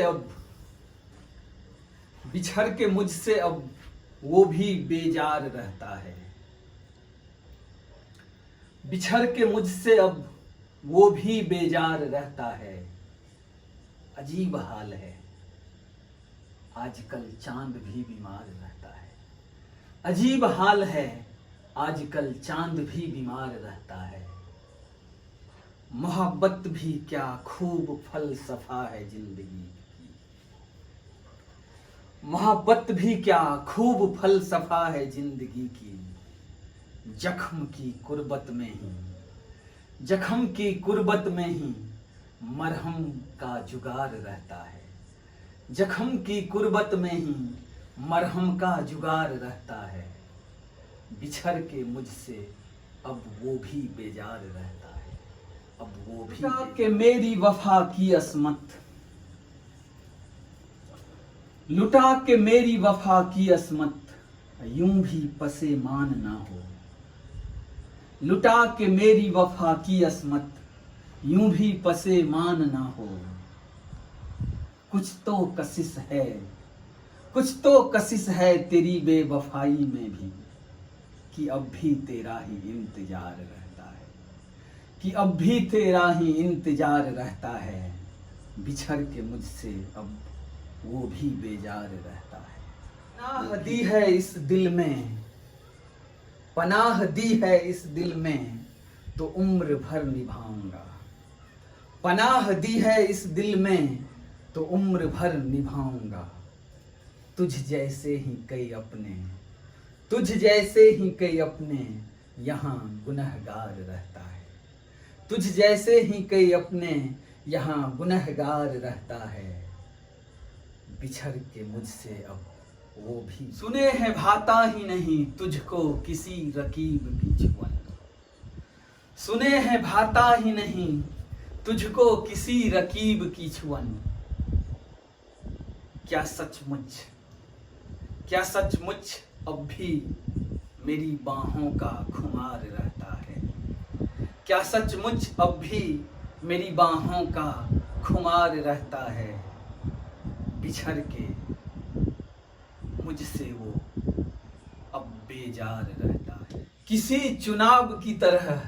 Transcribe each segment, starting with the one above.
अब बिछड़ के मुझसे अब वो भी बेजार रहता है। बिछड़ के मुझसे अब वो भी बेजार रहता है। अजीब हाल है, आजकल चांद भी बीमार रहता है। अजीब हाल है, आजकल चांद भी बीमार रहता है। मोहब्बत भी क्या खूब फलसफा है जिंदगी की। मोहब्बत भी क्या खूब फलसफा है जिंदगी की। जख्म की कुर्बत में ही, जख्म की कुर्बत में ही मरहम का जुगार रहता है। जख्म की कुर्बत में ही मरहम का जुगार रहता है। बिछड़ के मुझसे अब वो भी बेजार रहता है। अब वो भी कि मेरी वफा की असमत, लुटा के मेरी वफा की असमत यूं भी पसेमान ना हो। लुटा के मेरी वफा की असमत यूं भी पसेमान ना हो। कुछ तो कशिश है, कुछ तो कशिश है तेरी बेवफाई में भी, कि अब भी तेरा ही इंतजार रहता है। कि अब भी तेरा ही इंतजार रहता है। बिछड़ के मुझसे अब वो भी बेजार रहता है। पनाह दी है इस दिल में, पनाह दी है इस दिल में तो उम्र भर निभाऊंगा। पनाह दी है इस दिल में तो उम्र भर निभाऊंगा। तुझ जैसे ही कई अपने, तुझ जैसे ही कई अपने यहाँ गुनहगार रहता है। तुझ जैसे ही कई अपने यहाँ गुनहगार रहता है। बिछड़ के मुझसे अब वो भी सुने हैं भाता ही नहीं तुझको किसी रकीब की छुअन। सुने हैं भाता ही नहीं तुझको किसी रकीब की छुअन। क्या सचमुच, क्या सचमुच अब भी मेरी बाहों का खुमार रहता है। क्या सचमुच अब भी मेरी बाहों का खुमार रहता है। बिछड़ के मुझसे वो अब बेजार रहता है। किसी चुनाव की तरह,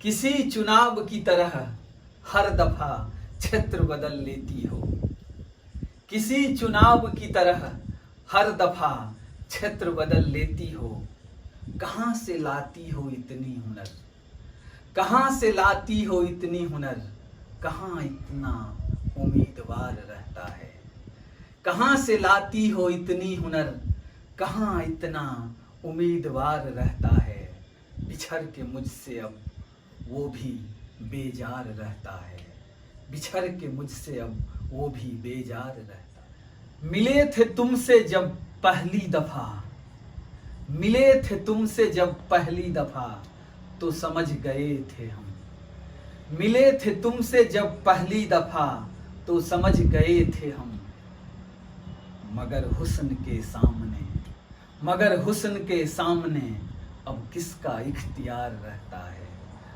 किसी चुनाव की तरह हर दफा क्षेत्र बदल लेती हो। किसी चुनाव की तरह हर दफा क्षेत्र बदल लेती हो। कहाँ से लाती हो इतनी हुनर, कहाँ से लाती हो इतनी हुनर। कहाँ इतना उम्मीदवार रहता है। कहाँ से लाती हो इतनी हुनर, कहाँ इतना उम्मीदवार रहता है। बिछड़ के मुझसे अब वो भी बेजार रहता है। बिछड़ के मुझसे अब वो भी बेजार रहता है। मिले थे तुमसे जब पहली दफा, मिले थे तुमसे जब पहली दफा तो समझ गए थे हम। मिले थे तुमसे जब पहली दफा तो समझ गए थे हम। मगर हुस्न के सामने, मगर हुस्न के सामने अब किसका इख्तियार रहता है।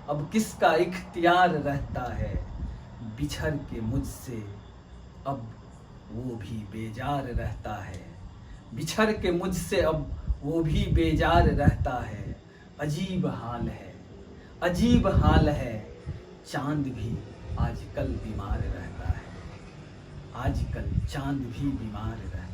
अब किसका इख्तियार रहता है। बिछड़ के मुझसे अब वो भी बेजार रहता है। बिछड़ के मुझसे अब वो भी बेजार रहता है। अजीब हाल है, अजीब हाल है, चांद भी आजकल बीमार रहता है। आजकल चांद भी बीमार रहता है।